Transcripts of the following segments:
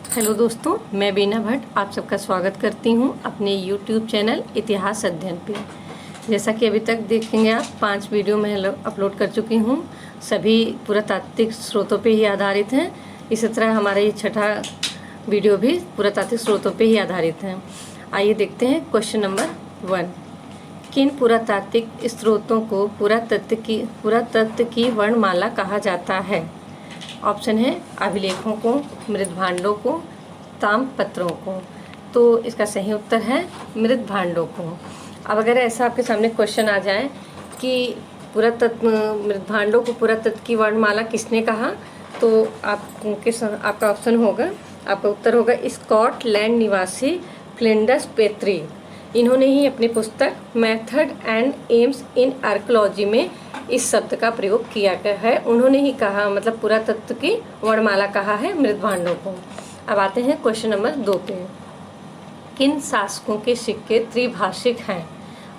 Hello दोस्तों, मैं बीना भट्ट आप सबका स्वागत करती हूं अपने YouTube चैनल इतिहास अध्ययन पे। जैसा कि अभी तक देखेंगे आप 5 वीडियो मैं अपलोड कर चुकी हूं, सभी पुरातात्विक स्रोतों पे ही आधारित हैं। इसी तरह हमारा ये छठा वीडियो भी पुरातात्विक स्रोतों पे ही आधारित है। आइए देखते हैं क्वेश्चन नंबर 1। किन पुरातात्विक स्रोतों को पुरातत्व की वर्णमाला कहा जाता है? ऑप्शन है अभिलेखों को, मृदभांडों को, ताम्रपत्रों को। तो इसका सही उत्तर है मृदभांडों को। अब अगर ऐसा आपके सामने क्वेश्चन आ जाए कि मृदभांडों को पुरातत्व की वर्णमाला किसने कहा, तो आपका ऑप्शन होगा, आपका उत्तर होगा स्कॉटलैंड निवासी फ्लिंडस पेत्री। इन्होंने ही अपनी पुस्तक method and AIIMS in archaeology में इस शब्द का प्रयोग किया गया है। उन्होंने ही कहा, मतलब पुरातत्व की वर्णमाला कहा है मृदभांडों को। अब आते हैं क्वेश्चन नंबर 2 पे। किन शासकों के सिक्के त्रिभाषिक हैं?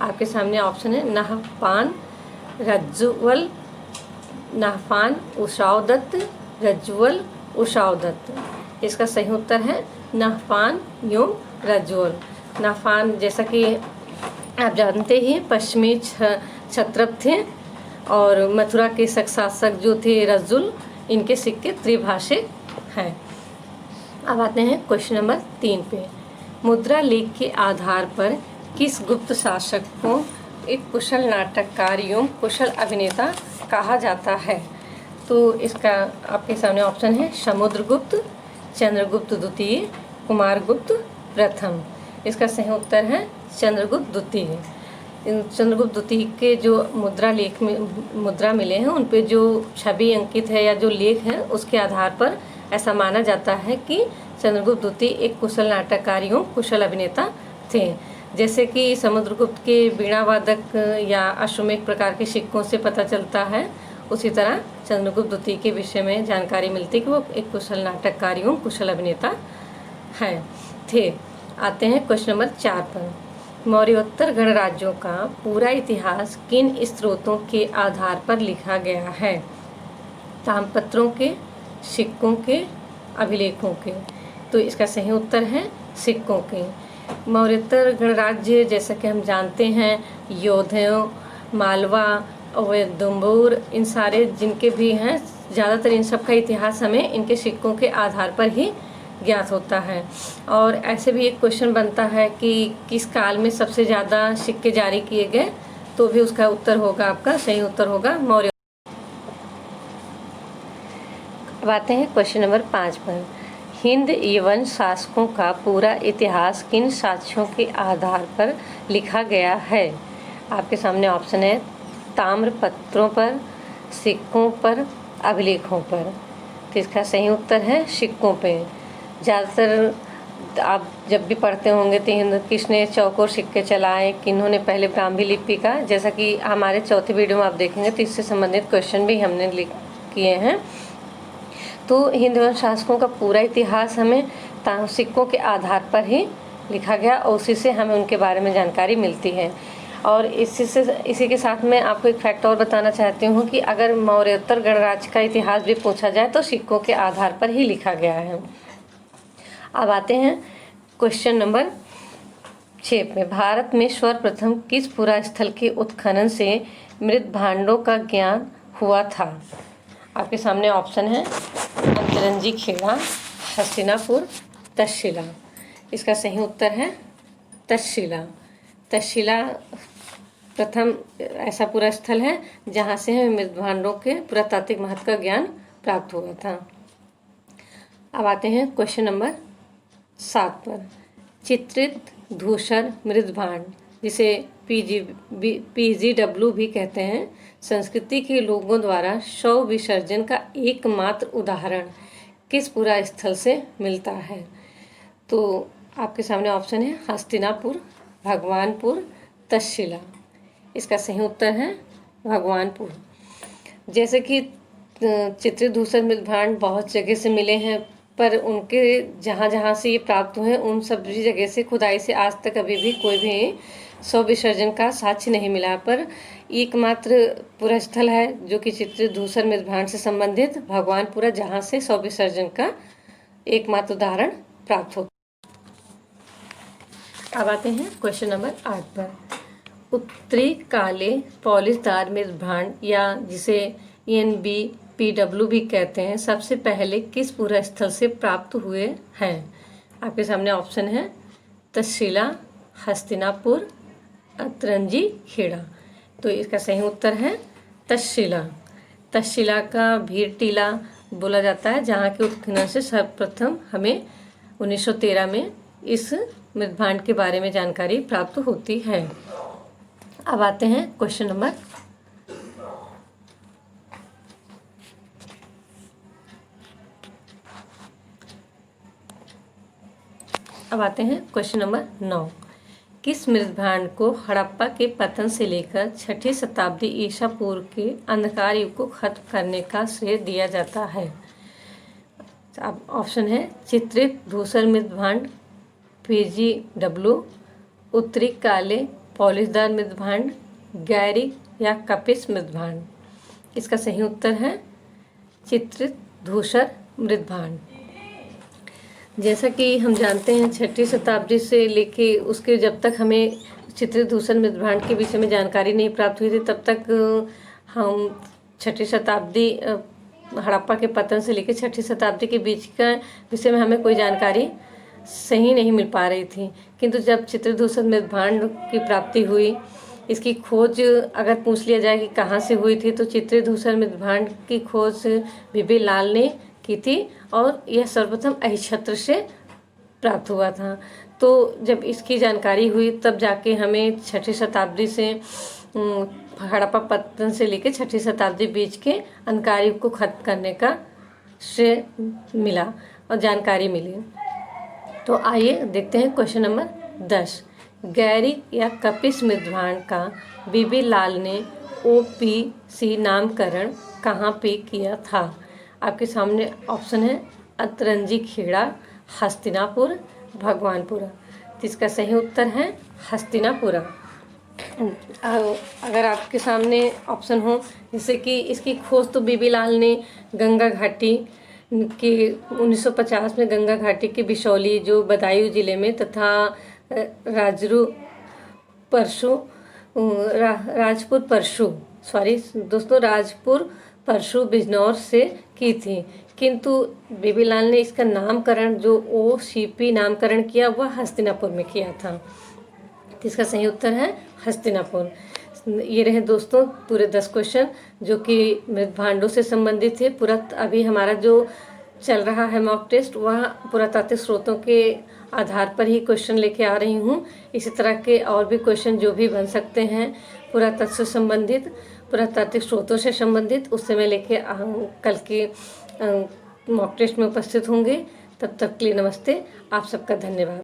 आपके सामने ऑप्शन है नहपान, रज्जुवल, नहपान उशावदत्त, रज्जुवल, उशावदत्त। इसका सही उत्तर है नहपान एवं रज्जुवल। नहपान, जैसा कि आप जानते ही, पश्चिमी क्षत्रप थे और मथुरा के शासक जो थे रज्जुल, इनके सिक्के त्रिभाषिक हैं। अब आते हैं क्वेश्चन नंबर 3 पे। मुद्रा लेख के आधार पर किस गुप्त शासक को एक कुशल नाटककार एवं कुशल अभिनेता कहा जाता है? तो इसका आपके सामने ऑप्शन है समुद्रगुप्त, चंद्रगुप्त द्वितीय, कुमारगुप्त प्रथम। इसका सही उत्तर है चंद्रगुप्त द्वितीय। चंद्रगुप्त द्वितीय के जो मुद्रा मिले हैं, उन पे जो छवि अंकित है या जो लेख है, उसके आधार पर ऐसा माना जाता है कि चंद्रगुप्त द्वितीय एक कुशल नाटककार एवं कुशल अभिनेता थे। जैसे कि समुद्रगुप्त के वीणा वादक या अश्वमेध प्रकार के सिक्कों से पता चलता है, उसी तरह चंद्रगुप्त द्वितीय के विषय में जानकारी मिलती है कि वो एक कुशल नाटककार एवं कुशल अभिनेता थे। आते हैं क्वेश्चन नंबर 4 पर। मौर्योत्तर गणराज्यों का पूरा इतिहास किन स्रोतों के आधार पर लिखा गया है? ताम्रपत्रों के, सिक्कों के, अभिलेखों के। तो इसका सही उत्तर है सिक्कों के। मौर्योत्तर गणराज्य, जैसा कि हम जानते हैं, योधयों, मालवा और दुम्बूर, इन सारे जिनके भी हैं, ज़्यादातर इन सब का इतिहास हमें इनके सिक्कों के आधार पर ही ज्ञात होता है। और ऐसे भी एक क्वेश्चन बनता है कि किस काल में सबसे ज़्यादा सिक्के जारी किए गए, तो भी उसका उत्तर होगा, आपका सही उत्तर होगा मौर्य। अब आते हैं क्वेश्चन नंबर 5 पर। हिंद यवन शासकों का पूरा इतिहास किन साक्ष्यों के आधार पर लिखा गया है? आपके सामने ऑप्शन है ताम्रपत्रों पर, सिक्कों पर, अभिलेखों पर। तो इसका सही उत्तर है सिक्कों पे। ज़्यादातर आप जब भी पढ़ते होंगे तो हिंद किसने चौकोर सिक्के चलाए, किन्होंने पहले ब्राह्मी लिपि का, जैसा कि हमारे चौथे वीडियो में आप देखेंगे तो इससे संबंधित क्वेश्चन भी हमने किए हैं। तो हिंद शासकों का पूरा इतिहास हमें सिक्कों के आधार पर ही लिखा गया और उसी से हमें उनके बारे में जानकारी मिलती है। और इसी के साथ मैं आपको एक फैक्ट और बताना चाहती हूँ कि अगर मौर्योत्तर गणराज्य का इतिहास भी पूछा जाए तो सिक्कों के आधार पर ही लिखा गया है। अब आते हैं क्वेश्चन नंबर 6 पे। भारत में सर्वप्रथम किस पुरास्थल के उत्खनन से मृदभांडों का ज्ञान हुआ था? आपके सामने ऑप्शन है अंतरंजी खेड़ा, हस्तिनापुर, तक्षशिला। इसका सही उत्तर है तक्षशिला। तक्षशिला प्रथम ऐसा पूरा स्थल है जहाँ से हमें मृदभांडों के पुरातात्विक महत्व का ज्ञान प्राप्त हुआ था। अब आते हैं क्वेश्चन नंबर 7 पर। चित्रित धूसर मृदभांड, जिसे PGW भी कहते हैं, संस्कृति के लोगों द्वारा शव विसर्जन का एकमात्र उदाहरण किस पुरा स्थल से मिलता है? तो आपके सामने ऑप्शन है हस्तिनापुर, भगवानपुर, तक्षशिला। इसका सही उत्तर है भगवानपुर। जैसे कि चित्रित धूसर मृदभांड बहुत जगह से मिले हैं, पर उनके जहाँ जहाँ से ये प्राप्त हुए उन सभी जगह से खुदाई से आज तक अभी भी कोई भी शव विसर्जन का साक्ष्य नहीं मिला। पर एकमात्र पूरा स्थल है जो कि चित्रित धूसर मृदभांड से संबंधित भगवानपुरा, जहाँ से शव विसर्जन का एकमात्र उदाहरण प्राप्त होता। अब आते हैं क्वेश्चन नंबर 8 पर। उत्तरी काले पॉलिशदार मृदभांड या जिसे NBPW भी कहते हैं सबसे पहले किस पूरा स्थल से प्राप्त हुए हैं? आपके सामने ऑप्शन है तक्षशिला, हस्तिनापुर, अतरंजी, खेड़ा। तो इसका सही उत्तर है तक्षशिला। तक्षशिला का भीड़ टीला बोला जाता है, जहाँ के उत्खनन से सर्वप्रथम हमें 1913 में इस मृदभांड के बारे में जानकारी प्राप्त होती है। अब आते हैं क्वेश्चन नंबर 9। किस मृदभांड को हड़प्पा के पतन से लेकर 6ठी शताब्दी ईसा पूर्व के अंधकार युग को खत्म करने का श्रेय दिया जाता है? अब ऑप्शन है चित्रित धूसर मृदभांड, PGW, उत्तरी काले पॉलिशदार मृदभांड, गैरी या कपिस मृदभांड। इसका सही उत्तर है चित्रित धूसर मृदभांड। जैसा कि हम जानते हैं 6ठी शताब्दी से लेके उसके जब तक हमें चित्रित धूसर मृदभांड के विषय में जानकारी नहीं प्राप्त हुई थी, तब तक हम 6ठी शताब्दी हड़प्पा के पतन से लेकर 6ठी शताब्दी के बीच का विषय में हमें कोई जानकारी सही नहीं मिल पा रही थी। किंतु जब चित्रित धूसर मृदभांड की प्राप्ति हुई, इसकी खोज अगर पूछ लिया जाए कि कहाँ से हुई थी, तो चित्रित धूसर मृदभांड की खोज बीबी लाल ने की थी और यह सर्वप्रथम अहिच्छत्र से प्राप्त हुआ था। तो जब इसकी जानकारी हुई तब जाके हमें 6ठी शताब्दी से हड़प्पा पतन से लेकर 6ठी शताब्दी बीच के अंधकार युग को खत्म करने का श्रेय मिला और जानकारी मिली। तो आइए देखते हैं क्वेश्चन नंबर 10। गैरी या कपिस मृदभांड का बीबी लाल ने OPC नामकरण कहाँ पे किया था? आपके सामने ऑप्शन है अतरंजी, खेड़ा, हस्तिनापुर, भगवानपुरा। इसका सही उत्तर है हस्तिनापुरा। अगर आपके सामने ऑप्शन हो जैसे कि इसकी खोज तो बीबी लाल ने गंगा घाटी के 1950 में गंगा घाटी के बिशौली जो बदायूं जिले में तथा राजपुर परशु बिजनौर से की थी। किंतु बीबी लाल ने इसका नामकरण जो OCP नामकरण किया वह हस्तिनापुर में किया था। इसका सही उत्तर है हस्तिनापुर। ये रहे दोस्तों पूरे 10 क्वेश्चन जो कि मृदभांडों से संबंधित है। पूरा अभी हमारा जो चल रहा है मॉक टेस्ट वह पुरातात्विक स्रोतों के आधार पर ही क्वेश्चन लेके आ रही हूँ। इसी तरह के और भी क्वेश्चन जो भी बन सकते हैं पुरातत्व से संबंधित, पुरातात्विक स्रोतों से संबंधित, उससे मैं लेके कल के मॉक टेस्ट में उपस्थित होंगे। तब तक के लिए नमस्ते। आप सबका धन्यवाद।